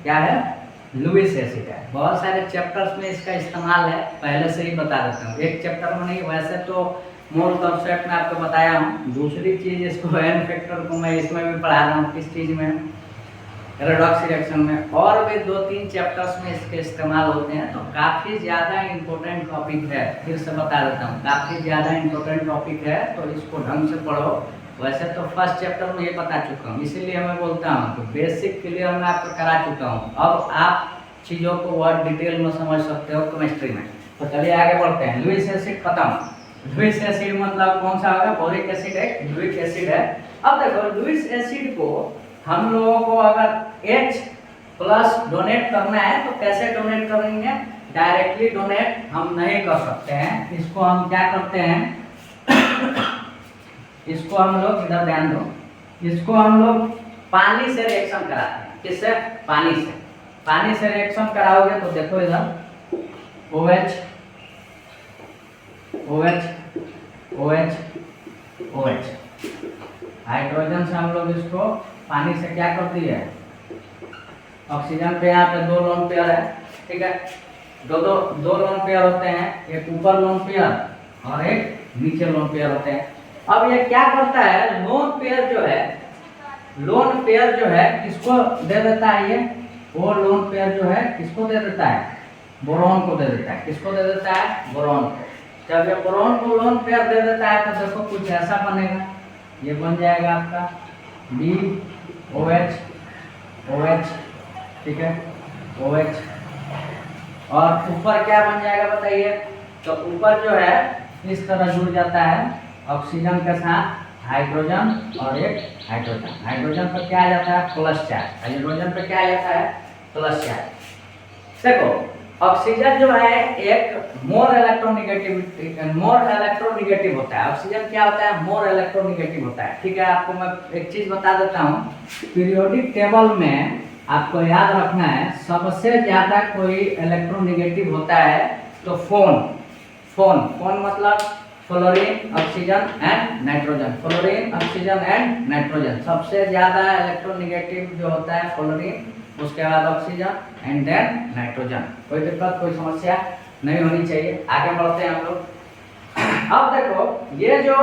क्या है, लुईस एसिड है। बहुत सारे चैप्टर्स में इसका इस्तेमाल है, पहले से ही बता देता हूँ, एक चैप्टर में नहीं, वैसे तो मोल कॉन्सेप्ट में आपको बताया हूँ। दूसरी चीज इसको एन फैक्टर को मैं इसमें भी पढ़ा रहा हूँ, किस चीज में, रेडॉक्स रिएक्शन में, और भी 2-3 चैप्टर्स में इसके इस्तेमाल होते हैं। तो काफ़ी ज़्यादा इम्पोर्टेंट टॉपिक है, फिर से बता देता हूँ, काफ़ी ज़्यादा इम्पोर्टेंट टॉपिक है, तो इसको ढंग से पढ़ो। वैसे तो फर्स्ट चैप्टर में ये बता चुका हूँ, इसीलिए मैं बोलता हूँ कि बेसिक क्लियर मैं आपको करा चुका हूँ। अब आप चीज़ों को और डिटेल में समझ सकते हो केमिस्ट्री में। तो चलिए आगे बढ़ते हैं। लुईस एसिड खत्म। लुईस एसिड मतलब कौन सा होगा, बोरिक एसिड है, लुईस एसिड है। अब देखो लुईस एसिड को हम लोगों को अगर H+ डोनेट करना है तो कैसे डोनेट करेंगे, डायरेक्टली डोनेट हम नहीं कर सकते हैं। इसको हम क्या करते हैं इसको हम लोग, इधर ध्यान दो, इसको हम लोग पानी से रिएक्शन कराते हैं। किससे, पानी से रिएक्शन कराओगे तो देखो इधर OH हाइड्रोजन से हम लोग इसको पानी से क्या कर दिए, ऑक्सीजन पे यहाँ पे 2 लोन पेयर है, ठीक है, दो लोन पेयर होते हैं, एक ऊपर लोन पेयर और एक नीचे लोन पेयर होते हैं। अब ये क्या करता है, लोन पेयर जो है किसको दे देता है, ये वो लोन पेयर जो है किसको दे देता है, बोरॉन को दे देता है। किसको दे देता है, बोरॉन को। जब ये बोरोन बोरोन पेयर दे देता है तो देखो कुछ ऐसा बनेगा, ये बन जाएगा आपका BOH OH, ठीक है, OH। और ऊपर क्या बन जाएगा बताइए, तो ऊपर जो है इस तरह जुड़ जाता है ऑक्सीजन के साथ हाइड्रोजन और एक हाइड्रोजन। हाइड्रोजन पर क्या आ जाता है प्लस चार्ज, हाइड्रोजन पर क्या आ जाता है प्लस चार्ज। देखो ऑक्सीजन जो है एक मोर इलेक्ट्रोनिगेटिव होता है। ऑक्सीजन क्या होता है, मोर इलेक्ट्रोनिगेटिव होता है, ठीक है। आपको मैं एक चीज बता देता हूँ, पीरियोडिक टेबल में आपको याद रखना है सबसे ज्यादा कोई इलेक्ट्रोनिगेटिव होता है तो फोन मतलब fluorine oxygen and nitrogen, fluorine oxygen and nitrogen. सबसे ज्यादा इलेक्ट्रोनिगेटिव जो होता है फ्लोरीन, उसके बाद ऑक्सीजन एंड देन नाइट्रोजन। कोई दिक्कत कोई समस्या नहीं होनी चाहिए। आगे बढ़ते हैं हम लोग। अब देखो ये जो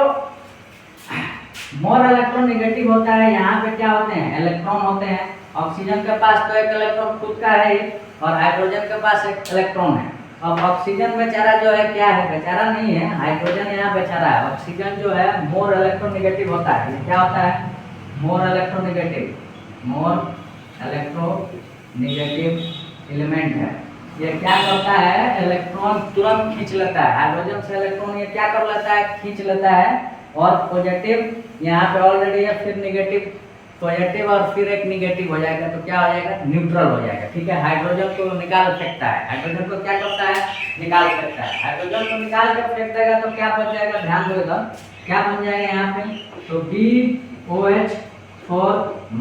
मोर इलेक्ट्रोनिगेटिव होता है, यहाँ पे क्या होते हैं इलेक्ट्रॉन होते हैं। ऑक्सीजन के पास तो एक इलेक्ट्रॉन खुद का है और हाइड्रोजन के पास एक इलेक्ट्रॉन है। अब ऑक्सीजन बेचारा जो है क्या है, बेचारा नहीं है, हाइड्रोजन यहाँ बेचारा है। ऑक्सीजन जो है मोर इलेक्ट्रोनिगेटिव होता है। ये क्या होता है मोर इलेक्ट्रोनिगेटिव एलिमेंट है। ये क्या करता है इलेक्ट्रॉन तुरंत खींच लेता है, हाइड्रोजन से इलेक्ट्रॉन ये क्या कर लेता है खींच लेता है और पॉजिटिव यहाँ पे ऑलरेडी है, फिर निगेटिव पॉजिटिव और फिर एक निगेटिव हो जाएगा तो क्या हो जाएगा न्यूट्रल हो जाएगा, ठीक है। हाइड्रोजन को निकाल फेंकता है, हाइड्रोजन को क्या करता है निकाल फेंकता है। हाइड्रोजन को निकाल कर फेंक देगा तो क्या बच जाएगा, ध्यान दो इधर क्या बन जाएगा यहाँ पे, तो BOH4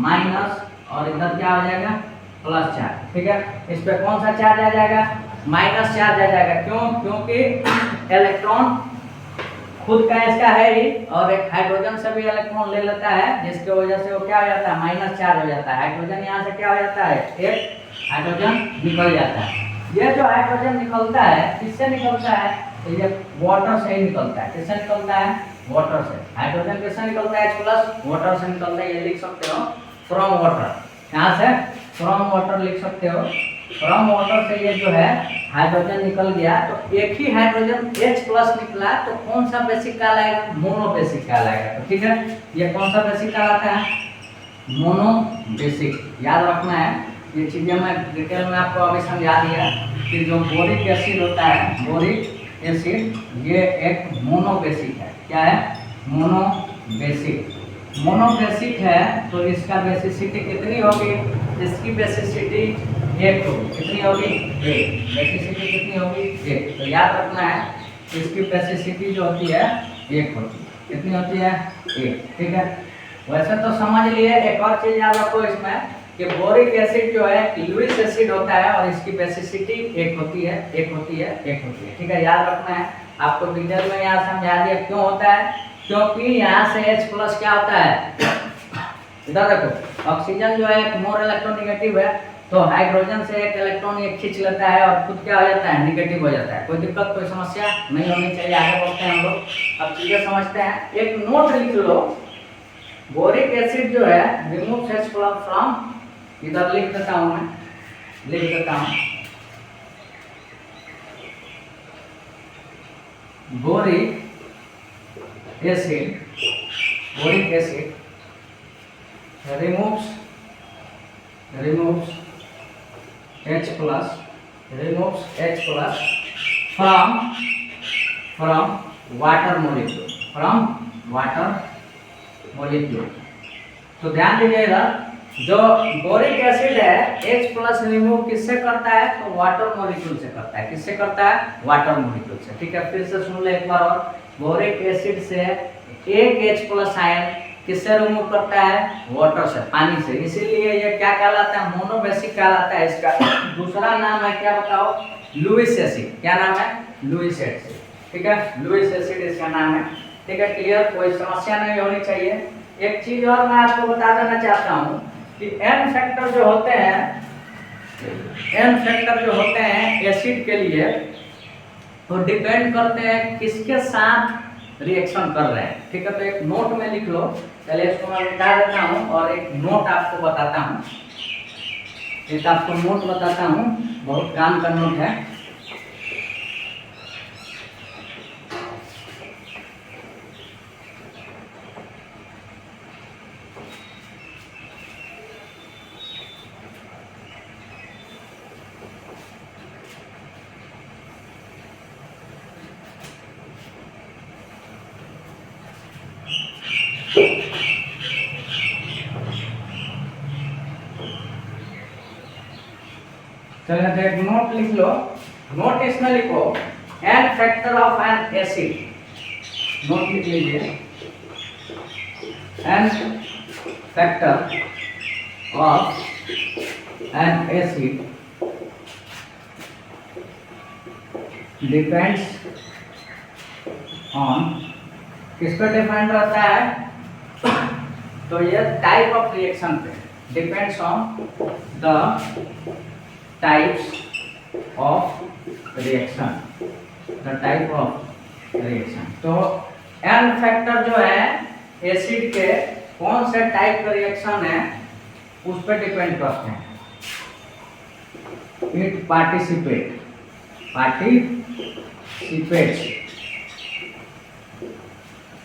माइनस और इधर क्या हो जाएगा प्लस चार्ज, ठीक है। इस पे कौन सा चार्ज आ जाएगा माइनस चार्ज आ जाएगा। क्यों, क्योंकि इलेक्ट्रॉन खुद का इसका है ही और एक हाइड्रोजन से भी इलेक्ट्रॉन ले लेता है, जिसकी वजह से वो क्या हो जाता है माइनस चार्ज हो जाता है। हाइड्रोजन यहाँ से क्या हो जाता है एक हाइड्रोजन निकल जाता है। ये जो हाइड्रोजन निकलता है किससे निकलता है, तो ये वाटर से ही निकलता है। किससे निकलता है वाटर से। हाइड्रोजन किससे निकलता है H+ वाटर से निकलता है। ये लिख सकते हो फ्रॉम वाटर, यहाँ से फ्रॉम वाटर लिख सकते हो। फ्रॉम वाटर से ये जो है हाइड्रोजन निकल गया तो एक ही हाइड्रोजन H+ निकला तो कौन सा बेसिक कहलाएगा मोनो बेसिक कहलाएगा। तो ठीक है ये कौन सा बेसिक कहलाता है मोनो बेसिक। याद रखना है ये चीजें मैं डिटेल में आपको अभी समझा दिया कि जो बोरिक एसिड होता है बोरिक एसिड ये एक मोनो बेसिक है। क्या है मोनो बेसिक। मोनो बेसिक है तो इसका बेसिसिटी कितनी होगी, इसकी बेसिसिटी 1 होगी। कितनी होगी 1। बेसिसिटी कितनी होगी 1। तो याद रखना है इसकी बेसिसिटी जो होती है 1 होती है। कितनी होती है 1, ठीक है। वैसे तो समझ लिए। एक और चीज याद रखो इसमें कि बोरिक एसिड जो है लुईस एसिड होता है और इसकी बेसिसिटी 1 होती है 1 होती है 1 होती है, ठीक है। याद रखना है आपको डिटेल में यहाँ समझा दिया क्यों होता है, क्योंकि यहाँ से H+ क्या होता है इधर देखो ऑक्सीजन जो है एक मोर इलेक्ट्रोनिगेटिव है तो हाइड्रोजन से एक इलेक्ट्रॉन ये खींच लेता है और खुद क्या हो जाता है निगेटिव हो जाता है। कोई दिक्कत कोई समस्या नहीं होनी चाहिए। आगे बढ़ते हैं हम लोग, अब चीजें समझते हैं। एक नोट लिख लो बोरिक एसिड जो है रिमूव H+ फ्रॉम, इधर लिख देता हूँ मैं, लिख देता हूँ boric acid removes H+ from water molecule। तो ध्यान दीजिएगा जो बोरिक एसिड है H+ रिमूव किससे करता है तो वाटर मॉलिक्यूल से करता है। किससे करता है वाटर मॉलिक्यूल से, ठीक है। फिर से सुन ले एक बार और, बोरिक एसिड से एक H+ आयन किससे रिमूव करता है वाटर से, पानी से। इसीलिए ये क्या कहलाता है मोनोबेसिक कहलाता है। इसका दूसरा नाम है क्या बताओ लुईस एसिड। क्या नाम है लुईस एसिड, ठीक है। लुईस एसिड इसका नाम है, ठीक है। क्लियर, कोई समस्या नहीं होनी चाहिए। एक चीज और मैं आपको बता देना चाहता हूँ कि n फैक्टर जो होते हैं एसिड के लिए तो डिपेंड करते हैं किसके साथ रिएक्शन कर रहे हैं, ठीक है। तो एक नोट में लिख लो, चलिए इसको मैं मिटा देता हूँ और एक नोट आपको बताता हूँ। एक आपको नोट बताता हूँ, बहुत काम का नोट है। चलिए तो एक नोट लिख लो, नोट इसमें लिखो N factor of an acid, note लिख लीजिए N factor of an acid depends on, किस पर डिपेंड रहता है, तो ये टाइप ऑफ रिएक्शन पे depends on the types of reaction, the type of reaction. तो एन फैक्टर जो है एसिड के कौन से टाइप का रिएक्शन है उस पर डिपेंड करते हैं। इट पार्टिसिपेट्स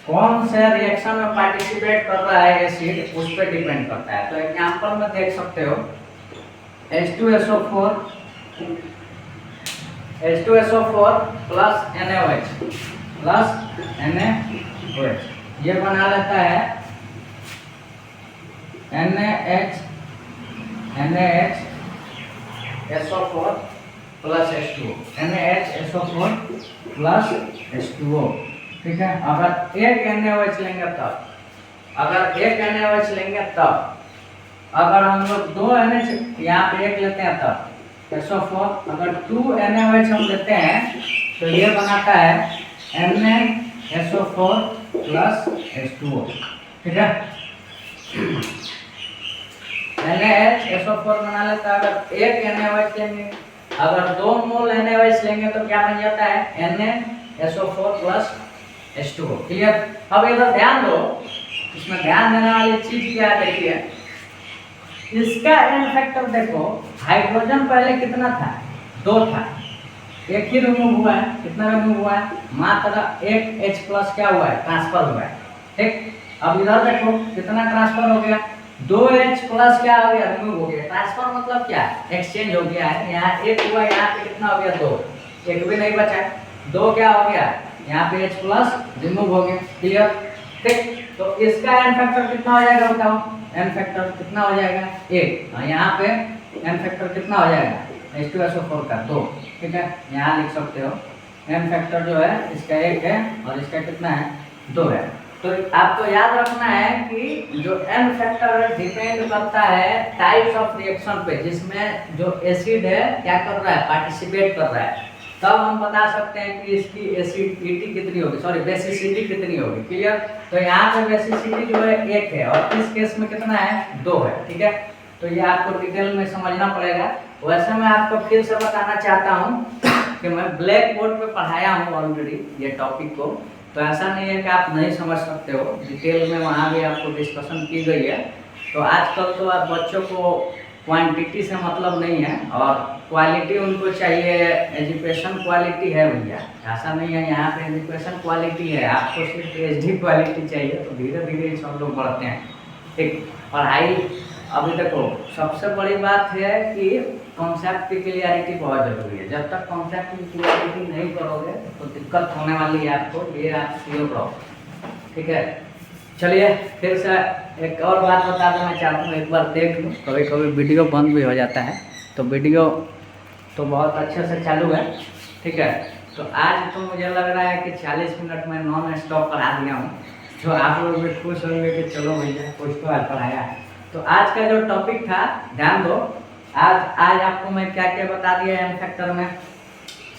कौन से रिएक्शन में पार्टिसिपेट कर रहा है एसिड उस पर डिपेंड करता है। तो एग्जांपल में देख सकते हो H2SO4 प्लस NaOH ये बना लेता है NaHSO4 plus H2O, NaHSO4 plus H2O, ठीक है। अगर एक NaOH लेंगे तब, अगर हम लोग दो NH यहाँ पे एक लेते हैं तब SO4, अगर 2 NaOH हम लेते हैं तो ये बनाता है NaSO4 प्लस H2O, ठीक है। NaHSO4 बना लेता है, अगर एक NaOH लेंगे, अगर 2 मोल NaOH लेंगे तो क्या बन जाता है NaSO4 प्लस H2O, क्लियर। अब इधर ध्यान दो, इसमें ध्यान देने वाली चीज क्या है, देखिए इसका एन फैक्टर देखो, हाइड्रोजन पहले कितना था, 2 था, एक ही रिमूव हुआ है, कितना रिमूव हुआ है, मात्र एक H प्लस क्या हुआ है, ट्रांसफर हुआ है, ठीक। अब इधर देखो कितना ट्रांसफर हो गया, 2H प्लस क्या हो गया, रिमूव हो गया। ट्रांसफर मतलब क्या, एक्सचेंज हो गया है, यहाँ एक हुआ, यहाँ पे कितना हो गया, 2, एक भी नहीं बचा, 2 क्या हो गया, यहाँ पे H प्लस रिमूव हो गया, क्लियर, ठीक। तो इसका एन फैक्टर कितना हो जाएगा बताओ, एन फैक्टर कितना हो जाएगा, 1, और यहाँ पे एन फैक्टर कितना हो जाएगा H2SO4 का 2, ठीक है। यहाँ लिख सकते हो एन फैक्टर जो है इसका 1 है और इसका कितना है, 2 है। तो आपको याद रखना है कि जो एन फैक्टर डिपेंड करता है टाइप्स ऑफ रिएक्शन पे, जिसमें जो एसिड है क्या कर रहा है, पार्टिसिपेट कर रहा है, तब हम बता सकते हैं कि इसकी एसिडिटी कितनी होगी, सॉरी बेसिसिटी कितनी होगी, क्लियर। तो यहाँ पे बेसिसिटी जो है 1 है और इस केस में कितना है, 2 है, ठीक है। तो ये आपको डिटेल में समझना पड़ेगा। वैसे मैं आपको फिर से बताना चाहता हूँ कि मैं ब्लैक बोर्ड पे पढ़ाया हूँ ऑलरेडी ये टॉपिक को, तो ऐसा नहीं है कि आप नहीं समझ सकते हो, डिटेल में वहाँ भी आपको डिस्कशन की गई है। तो आजकल तो आप बच्चों को क्वांटिटी से मतलब नहीं है और क्वालिटी उनको चाहिए, एजुकेशन क्वालिटी है भैया, ऐसा नहीं है, यहाँ पे एजुकेशन क्वालिटी है, आपको सिर्फ HD क्वालिटी चाहिए। तो धीरे धीरे सब लोग बढ़ते हैं, ठीक। पढ़ाई अभी देखो सबसे बड़ी बात है कि कॉन्सेप्ट की क्लियरिटी बहुत ज़रूरी है, जब तक कॉन्सेप्ट की क्लियरिटी नहीं करोगे तो दिक्कत होने वाली है आपको, ये आप क्लियर करो, ठीक है। चलिए फिर से एक और बात बता देना चाहता हूँ, एक बार देख लो, कभी कभी वीडियो बंद भी हो जाता है, तो वीडियो तो बहुत अच्छे से चालू है, ठीक है। तो आज तो मुझे लग रहा है कि 40 मिनट में नॉन स्टॉप पढ़ा दिया हूँ, तो आप लोग भी खुश होंगे कि चलो भैया कुछ तो आज पढ़ाया। तो आज का जो टॉपिक था ध्यान दो, आज आपको मैं क्या क्या बता दिया एन फैक्टर में।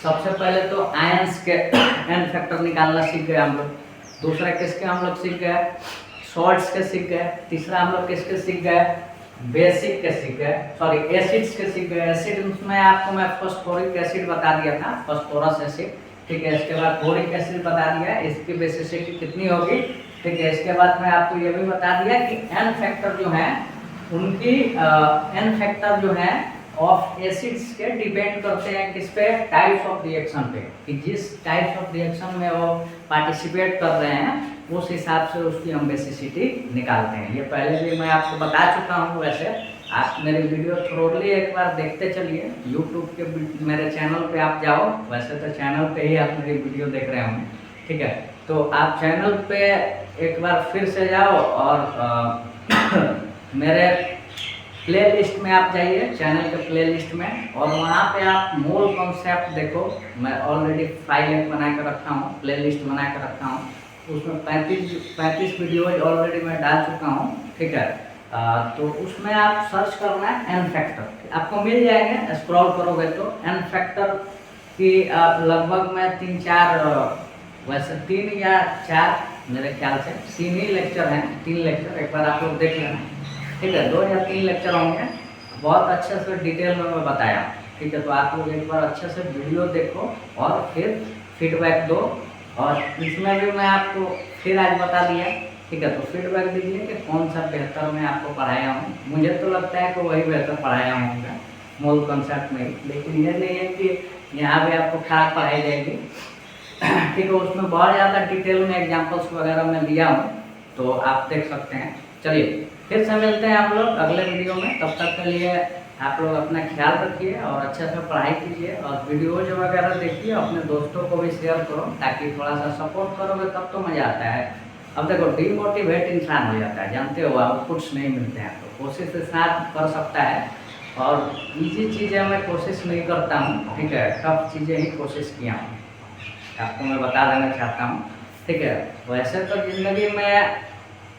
सबसे पहले तो आयंस के एन फैक्टर निकालना सीख गए हम लोग, दूसरा किसके हम लोग सीख गए, सॉल्ट्स के सीख गए, तीसरा हम लोग किसके सीख गए, बेसिक के सीख गए, सॉरी एसिड्स के सीख गए। एसिड में आपको मैं फॉस्फोरिक एसिड बता दिया था, फॉस्फोरस एसिड, ठीक है। इसके बाद बोरिक एसिड बता दिया, इसकी बेसिसिटी कितनी होगी, ठीक है। इसके बाद मैं आपको ये भी बता दिया कि एन फैक्टर जो है उनकी एन फैक्टर जो है ऑफ एसिड्स के डिपेंड करते हैं किस पे, टाइप्स ऑफ रिएक्शन पे, कि जिस टाइप्स ऑफ रिएक्शन में वो पार्टिसिपेट कर रहे हैं उस हिसाब से उसकी हम बेसिसिटी निकालते हैं। ये पहले भी मैं आपको बता चुका हूँ। वैसे आप मेरी वीडियो थोड़ली एक बार देखते चलिए, यूट्यूब के मेरे चैनल पे आप जाओ, वैसे तो चैनल पे ही आप मेरी वीडियो देख रहे होंगे, ठीक है। तो आप चैनल पे एक बार फिर से जाओ और मेरे प्लेलिस्ट में आप जाइए, चैनल के प्लेलिस्ट में, और वहाँ पे आप मूल कॉन्सेप्ट देखो। मैं ऑलरेडी फाइल एक बना कर रखा हूँ, प्लेलिस्ट बना कर रखा हूँ, उसमें 35 वीडियोज ऑलरेडी मैं डाल चुका हूँ, ठीक है। तो उसमें आप सर्च करना है एन फैक्टर, आपको मिल जाएंगे। स्क्रॉल करोगे तो एन फैक्टर की आप लगभग मैं 3-4 वैसे 3 या 4 मेरे ख्याल से 3 ही लेक्चर हैं, 3 लेक्चर, एक बार आप लोग देख लेना, ठीक है। 2 या 3 लेक्चर होंगे, बहुत अच्छे से डिटेल में मैं बताया, ठीक है। तो आप लोग एक बार अच्छे से वीडियो देखो और फिर फीडबैक दो, और इसमें भी मैं आपको फिर आज बता दिया, ठीक है। तो फीडबैक दीजिए कि कौन सा बेहतर मैं आपको पढ़ाया हूँ। मुझे तो लगता है कि वही बेहतर पढ़ाया होगा मूल कॉन्सेप्ट में, लेकिन ये नहीं है कि यहाँ भी आपको खराब पढ़ाई जाएगी, ठीक है। उसमें बहुत ज़्यादा डिटेल में एग्जाम्पल्स वगैरह मैं लिया हूँ, तो आप देख सकते हैं। चलिए फिर से मिलते हैं आप लोग अगले वीडियो में, तब तक के लिए आप लोग अपना ख्याल रखिए और अच्छे से पढ़ाई कीजिए, और वीडियोज वगैरह देखिए, अपने दोस्तों को भी शेयर करो, ताकि थोड़ा सा सपोर्ट करोगे तब तो मज़ा आता है। अब देखो डीमोटिवेट इंसान हो जाता है, जानते हो, आउटपुट्स नहीं मिलते हैं, तो कोशिश इंसान कर सकता है, और ईजी चीज़ें मैं कोशिश नहीं करता हूँ, ठीक है। टफ चीज़ें ही कोशिश किया हूँ, आपको मैं बता देना चाहता हूँ, ठीक है। वैसे तो ज़िंदगी में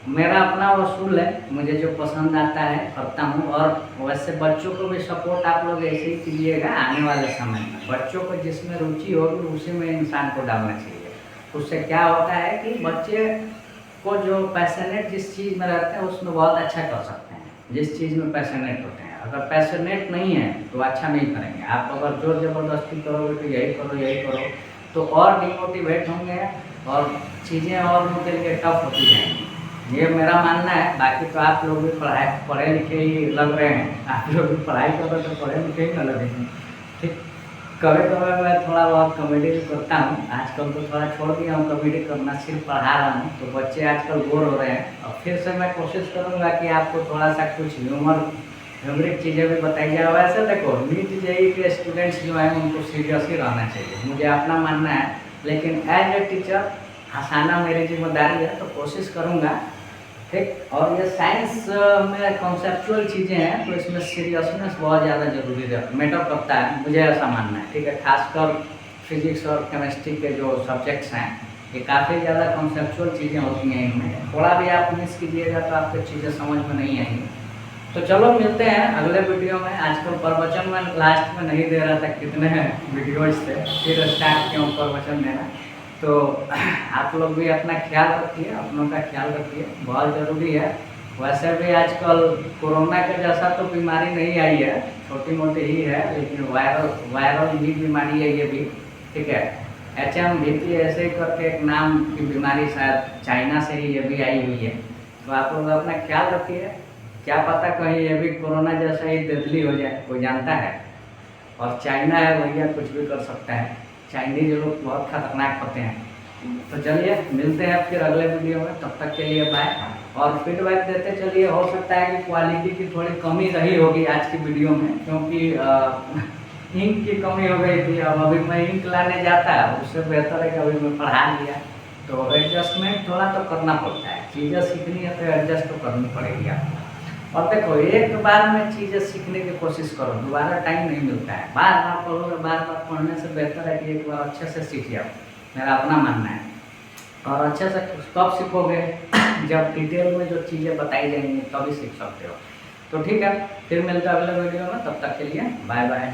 मेरा अपना वसूल है, मुझे जो पसंद आता है करता हूँ, और वैसे बच्चों को भी सपोर्ट आप लोग ऐसे ही कीजिएगा। आने वाले समय में बच्चों को जिसमें रुचि होगी उसी में इंसान को डालना चाहिए। उससे क्या होता है कि बच्चे को जो पैशनेट जिस चीज़ में रहते हैं उसमें बहुत अच्छा कर सकते हैं, जिस चीज़ में पैशनेट होते हैं। अगर पैशनेट नहीं है तो अच्छा नहीं करेंगे। आप अगर जोर ज़बरदस्ती करोगे कि यही करो, तो और डिमोटिवेट होंगे, और चीज़ें और उनके लिए टफ होती जाएंगी। ये मेरा मानना है। बाकी तो आप लोग भी पढ़े लिखे ही लग रहे हैं, आप लोग भी पढ़ाई कर रहे तो पढ़े लिखे ही लग रहे हैं, ठीक। कभी कभी मैं थोड़ा बहुत कॉमेडी भी करता हूँ, आजकल तो थोड़ा छोड़ दिया हूँ कॉमेडी करना, सिर्फ पढ़ा रहा हूँ, तो बच्चे आजकल बोर हो रहे हैं। और फिर से मैं कोशिश करूँगा कि आपको थोड़ा सा कुछ ह्यूमरिक चीज़ें भी बताई जाए। वैसे देखो नीट जेईई के स्टूडेंट्स जो हैं उनको सीरियस ही रहना चाहिए, मुझे अपना मानना है, लेकिन एज ए टीचर हंसाना मेरी जिम्मेदारी है, तो कोशिश करूँगा, ठीक। और ये साइंस में कॉन्सेप्चुअल चीज़ें हैं, तो इसमें सीरियसनेस बहुत ज़्यादा जरूरी है, मैटर करता है, मुझे ऐसा मानना है, ठीक है। खासकर फिजिक्स और केमिस्ट्री के जो सब्जेक्ट्स हैं, ये काफ़ी ज़्यादा कॉन्सेप्चुअल चीज़ें होती हैं, इनमें थोड़ा भी आप मिस कीजिएगा तो आपको चीज़ें समझ में नहीं आएंगी। तो चलो मिलते हैं अगले वीडियो में। आजकल प्रवचन में लास्ट में नहीं दे रहा था, कितने वीडियोज थे, फिर स्टार्ट किया प्रवचन देना। तो आप लोग भी अपना ख्याल रखिए, अपनों का ख्याल रखिए, बहुत ज़रूरी है। वैसे भी आजकल कोरोना के जैसा तो बीमारी नहीं आई है, छोटी मोटी ही है, लेकिन वायरल भी बीमारी है ये भी, ठीक है। HMVP ऐसे ही करके एक नाम की बीमारी शायद चाइना से ही ये भी आई हुई है। तो आप लोग अपना ख्याल रखिए, क्या पता कहीं ये भी कोरोना जैसा ही डेडली हो जाए, कोई जानता है। और चाइना है भैया, कुछ भी कर सकता है, चाइनीज लोग बहुत खतरनाक होते हैं। तो चलिए मिलते हैं फिर अगले वीडियो में, तब तक के लिए बाय। और फीडबैक देते चलिए, हो सकता है कि क्वालिटी की थोड़ी कमी रही होगी आज की वीडियो में, क्योंकि इंक की कमी हो गई थी। अब अभी मैं इंक लाने जाता है, उससे बेहतर है कि अभी मैं पढ़ा लिया, तो एडजस्टमेंट थोड़ा तो करना पड़ता है। चीज़ें सीखनी है तो एडजस्ट तो करनी पड़ेगी आपको। और देखो एक बार में चीज़ें सीखने की कोशिश करो, दोबारा टाइम नहीं मिलता है। बार बार पढ़ोगे, बार बार पढ़ने से बेहतर है कि एक बार अच्छे से सीख जाओ, मेरा अपना मानना है। और अच्छे से कब सीखोगे, जब डिटेल में जो चीज़ें बताई जाएंगी तभी सीख सकते हो। तो ठीक है, फिर मिलते हैं अगले वीडियो में, तब तक के लिए बाय बाय।